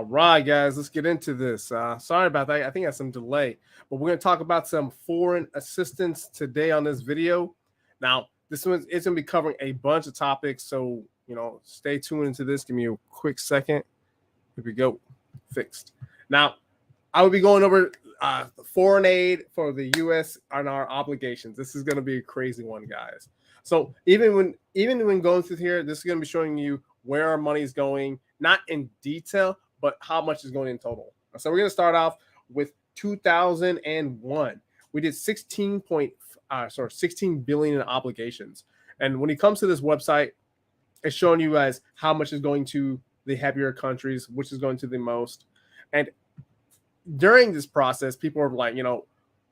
right, guys, let's get into this. Sorry about that. I think I had some delay, but we're going to talk about some foreign assistance today on this video. Now, this one is going to be covering a bunch of topics, so stay tuned into this. Give me a quick second. Here we go. Fixed. Now, I will be going over foreign aid for the U.S. and our obligations. This is going to be a crazy one, guys. So even when going through here, this is going to be showing you where our money is going, not in detail, but how much is going in total. So we're going to start off with 2001. We did 16 billion in obligations. And when it comes to this website, it's showing you guys how much is going to the heavier countries, which is going to the most. And during this process, people are like,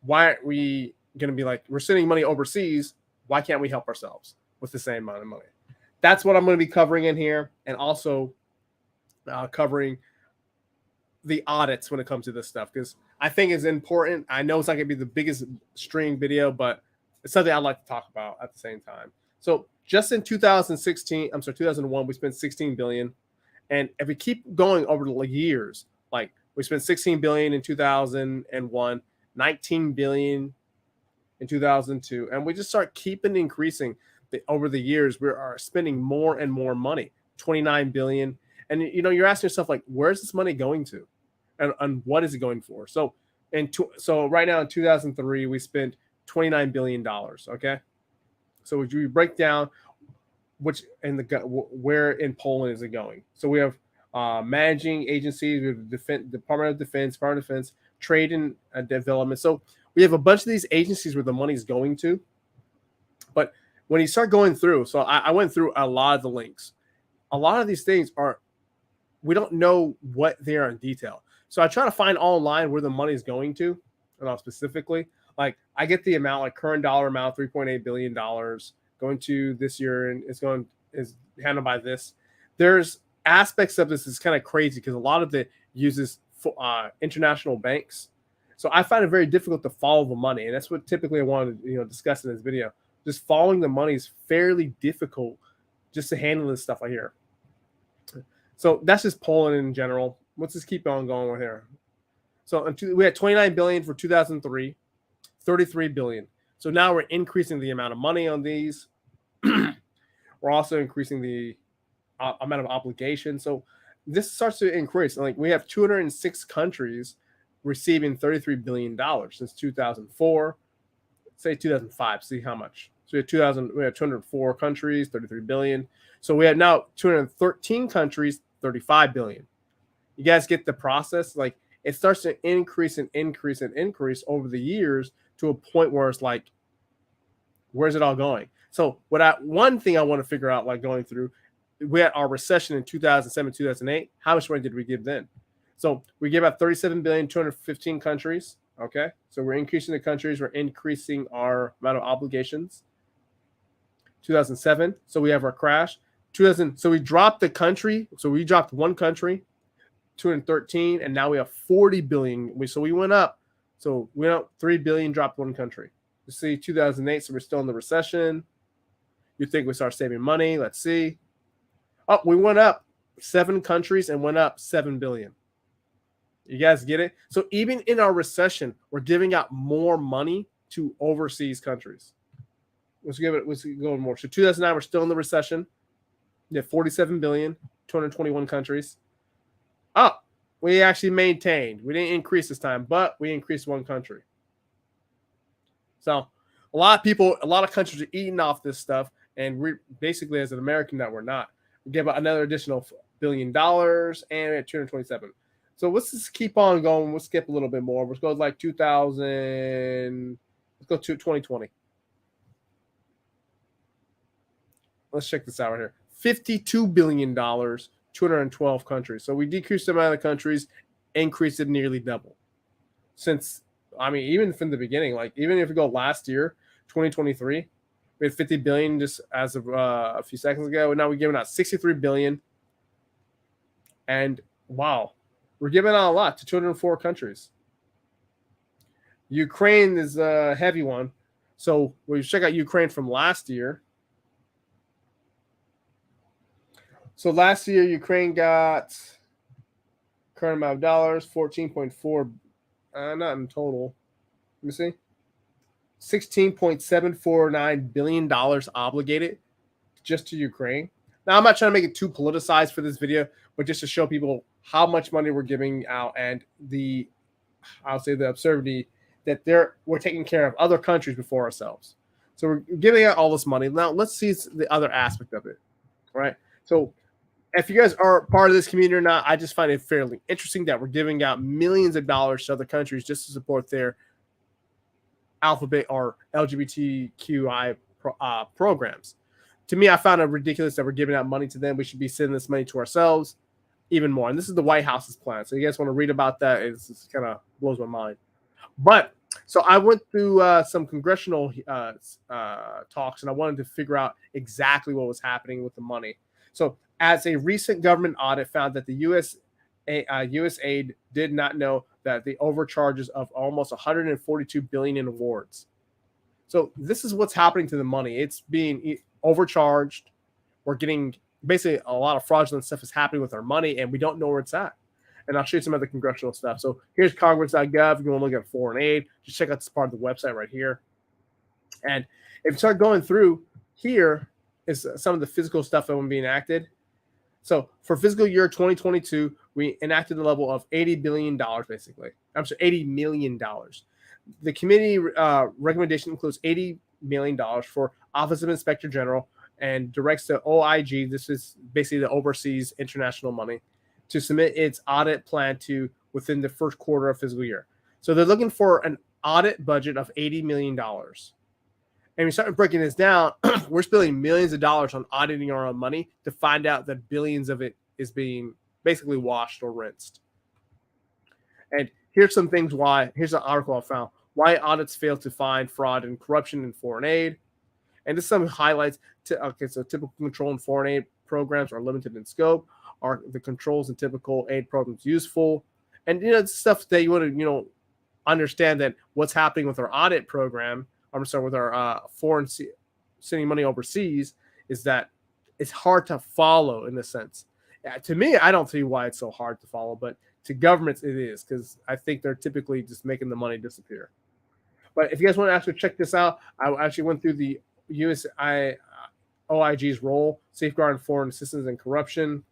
why aren't we going to be like, we're sending money overseas? Why can't we help ourselves with the same amount of money? That's what I'm going to be covering in here, and also covering the audits when it comes to this stuff, because I think it's important. I know it's not going to be the biggest stream video, but it's something I'd like to talk about at the same time. So just in 2001, we spent 16 billion. And if we keep going over the years, like we spent 16 billion in 2001, 19 billion in 2002, and we just start keeping increasing over the years. We are spending more and more money, 29 billion. And you're asking yourself, like, where's this money going to, and what is it going for? So right now in 2003, we spent 29 billion dollars. Okay, so if you break down where in Poland is it going? So we have managing agencies, we have Department of Defense, Trade and Development. So we have a bunch of these agencies where the money is going to. But when you start going through, so I went through a lot of the links. A lot of these things we don't know what they are in detail. So I try to find online where the money is going to, and specifically, like I get the amount, like current dollar amount, $3.8 billion going to this year, and is handled by this. There's aspects of this is kind of crazy because a lot of it uses international banks. So I find it very difficult to follow the money, and that's what typically I want to discuss in this video. Just following the money is fairly difficult just to handle this stuff right here. So that's just Poland in general. Let's just keep on going with here. So we had 29 billion for 2003, 33 billion. So now we're increasing the amount of money on these. We're also increasing the amount of obligation. So this starts to increase. Like we have 206 countries receiving $33 billion since 2004. Say 2005. See how much. So we had 204 countries, 33 billion. So we have now 213 countries, 35 billion. You guys get the process? Like it starts to increase and increase and increase over the years to a point where it's like, where's it all going? So one thing I want to figure out, like going through, we had our recession in 2007, 2008. How much money did we give then? So we gave out 37 billion, 215 countries. Okay. So we're increasing the countries. We're increasing our amount of obligations. 2007. So we have our crash. So we dropped the country. So we dropped one country, 213, and now we have 40 billion. So we went up. So we went up 3 billion, dropped one country. You see 2008. So we're still in the recession. You think we start saving money. Let's see. Oh, we went up 7 countries and went up 7 billion. You guys get it? So even in our recession, we're giving out more money to overseas countries. Let's go more. So 2009, we're still in the recession. We have 47 billion, 221 countries. Oh, we actually maintained. We didn't increase this time, but we increased one country. So a lot of countries are eating off this stuff. And we basically, as an American, that we're not. We give out another additional $1 billion, and we're at 227. So let's just keep on going. We'll skip a little bit more. Let's go like 2000. Let's go to 2020. Let's check this out right here. $52 billion, 212 countries. So we decreased the amount of countries, increased it nearly double. Even from the beginning, like even if we go last year, 2023, we had 50 billion just as of a few seconds ago. And now we're giving out 63 billion. And wow, we're giving out a lot to 204 countries. Ukraine is a heavy one. So we check out Ukraine from last year. So last year, Ukraine got Current amount of dollars, 14.4, not in total. Let me see. $16.749 billion obligated just to Ukraine. Now, I'm not trying to make it too politicized for this video, but just to show people how much money we're giving out and I'll say the absurdity that we're taking care of other countries before ourselves. So we're giving out all this money. Now, let's see the other aspect of it, right? So if you guys are part of this community or not, I just find it fairly interesting that we're giving out millions of dollars to other countries just to support their alphabet or LGBTQI programs. To me, I found it ridiculous that we're giving out money to them. We should be sending this money to ourselves even more. And this is the White House's plan. So you guys want to read about that? It kind of blows my mind. But so I went through some congressional talks, and I wanted to figure out exactly what was happening with the money. So as a recent government audit found that the U.S. aid did not know that the overcharges of almost $142 billion in awards. So this is what's happening to the money. It's being overcharged. We're getting basically a lot of fraudulent stuff is happening with our money, and we don't know where it's at. And I'll show you some other congressional stuff. So here's congress.gov. If you want to look at foreign aid, just check out this part of the website right here. And if you start going through, here is some of the physical stuff that will be enacted. So for fiscal year 2022, we enacted a level of $80 billion, basically. I'm sorry, $80 million. The committee recommendation includes $80 million for Office of Inspector General and directs the OIG, this is basically the overseas international money, to submit its audit plan to within the first quarter of fiscal year. So they're looking for an audit budget of $80 million. And we start breaking this down, we're spending millions of dollars on auditing our own money to find out that billions of it is being basically washed or rinsed. And here's some things why. Here's an article I found. Why audits fail to find fraud and corruption in foreign aid. And this some highlights. So typical control in foreign aid programs are limited in scope. Are the controls in typical aid programs useful? And it's stuff that you want to understand that what's happening with our audit program. I'm sorry, with our foreign sending money overseas is that it's hard to follow in this sense. To me, I don't see why it's so hard to follow, but to governments it is, because I think they're typically just making the money disappear. But if you guys want to actually check this out, I actually went through the OIG's role, safeguarding foreign assistance and corruption,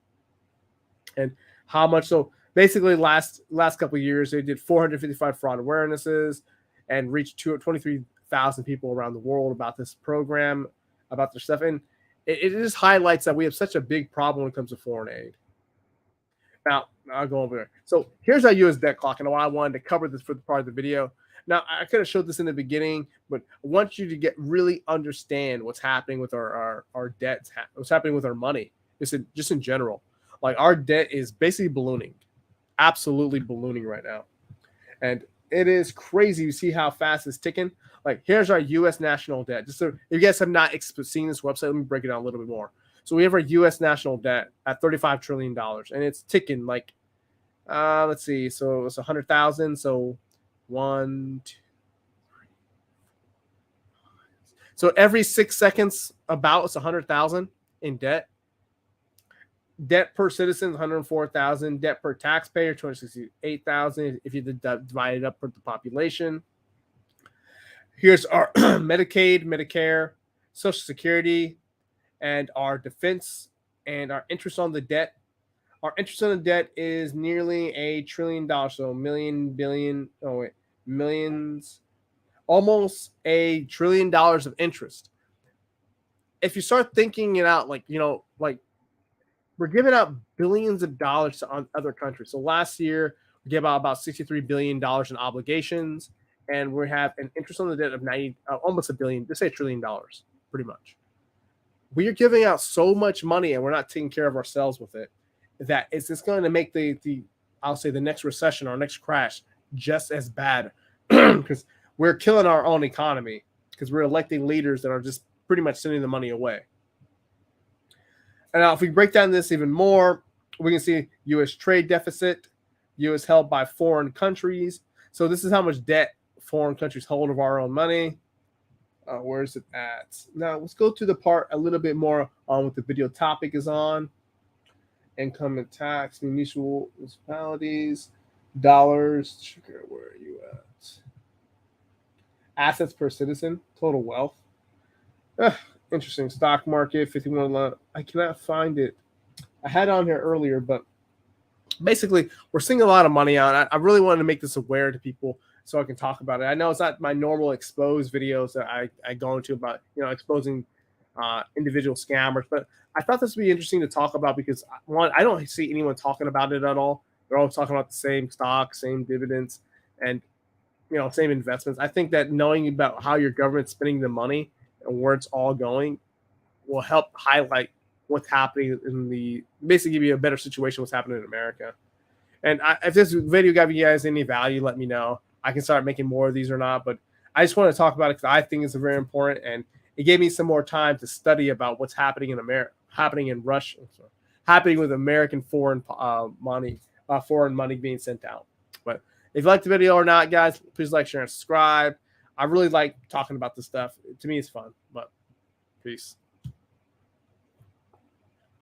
and how much. So basically, last couple of years, they did 455 fraud awarenesses and reached 23,000 people around the world about this program, about their stuff. And it just highlights that we have such a big problem when it comes to foreign aid. Now, I'll go over there. So here's our U.S. debt clock, and why I wanted to cover this for the part of the video. Now, I could have showed this in the beginning, but I want you to really understand what's happening with our debt, what's happening with our money, just in general. Like, our debt is basically ballooning, absolutely ballooning right now. And it is crazy. You see how fast it's ticking. Like, here's our U.S. national debt. Just so if you guys have not seen this website, let me break it down a little bit more. So we have our U.S. national debt at $35 trillion, and it's ticking like, let's see. So it's 100,000. So 1, 2, 3. So every 6 seconds, about it's 100,000 in debt. Debt per citizen, 104,000. Debt per taxpayer, 268,000. If you divide it up per the population. Here's our Medicaid, Medicare, Social Security, and our defense and our interest on the debt. Our interest on the debt is nearly $1 trillion. So millions, almost $1 trillion of interest. If you start thinking it out, like we're giving out billions of dollars to other countries. So last year we gave out about $63 billion in obligations, and we have an interest on the debt of almost $1 billion. Let's say $1 trillion, pretty much. We are giving out so much money, and we're not taking care of ourselves with it, that it's just going to make the next recession or next crash just as bad, because we're killing our own economy because we're electing leaders that are just pretty much sending the money away. And now if we break down this even more, we can see U.S. trade deficit, U.S. held by foreign countries. So this is how much debt foreign countries hold of our own money. Where is it at? Now let's go to the part a little bit more on what the video topic is on. income and tax, municipalities, dollars. Sugar, where are you at? Assets per citizen, total wealth. Ugh, interesting. Stock market, 51. I cannot find it. I had it on here earlier, but basically, we're seeing a lot of money on. I really wanted to make this aware to people so I can talk about it. I know it's not my normal expose videos that I go into about exposing individual scammers, but I thought this would be interesting to talk about because one, I don't see anyone talking about it at all. They're all talking about the same stocks, same dividends, and same investments. I think that knowing about how your government's spending the money and where it's all going will help highlight what's happening in the basically give you a better situation what's happening in America. And if this video got you guys any value, let me know. I can start making more of these or not, but I just want to talk about it because I think it's very important, and it gave me some more time to study about what's happening in America, happening in Russia, happening with American foreign money being sent out. But if you like the video or not, guys, please like, share, and subscribe. I really like talking about this stuff. To me, it's fun. But peace.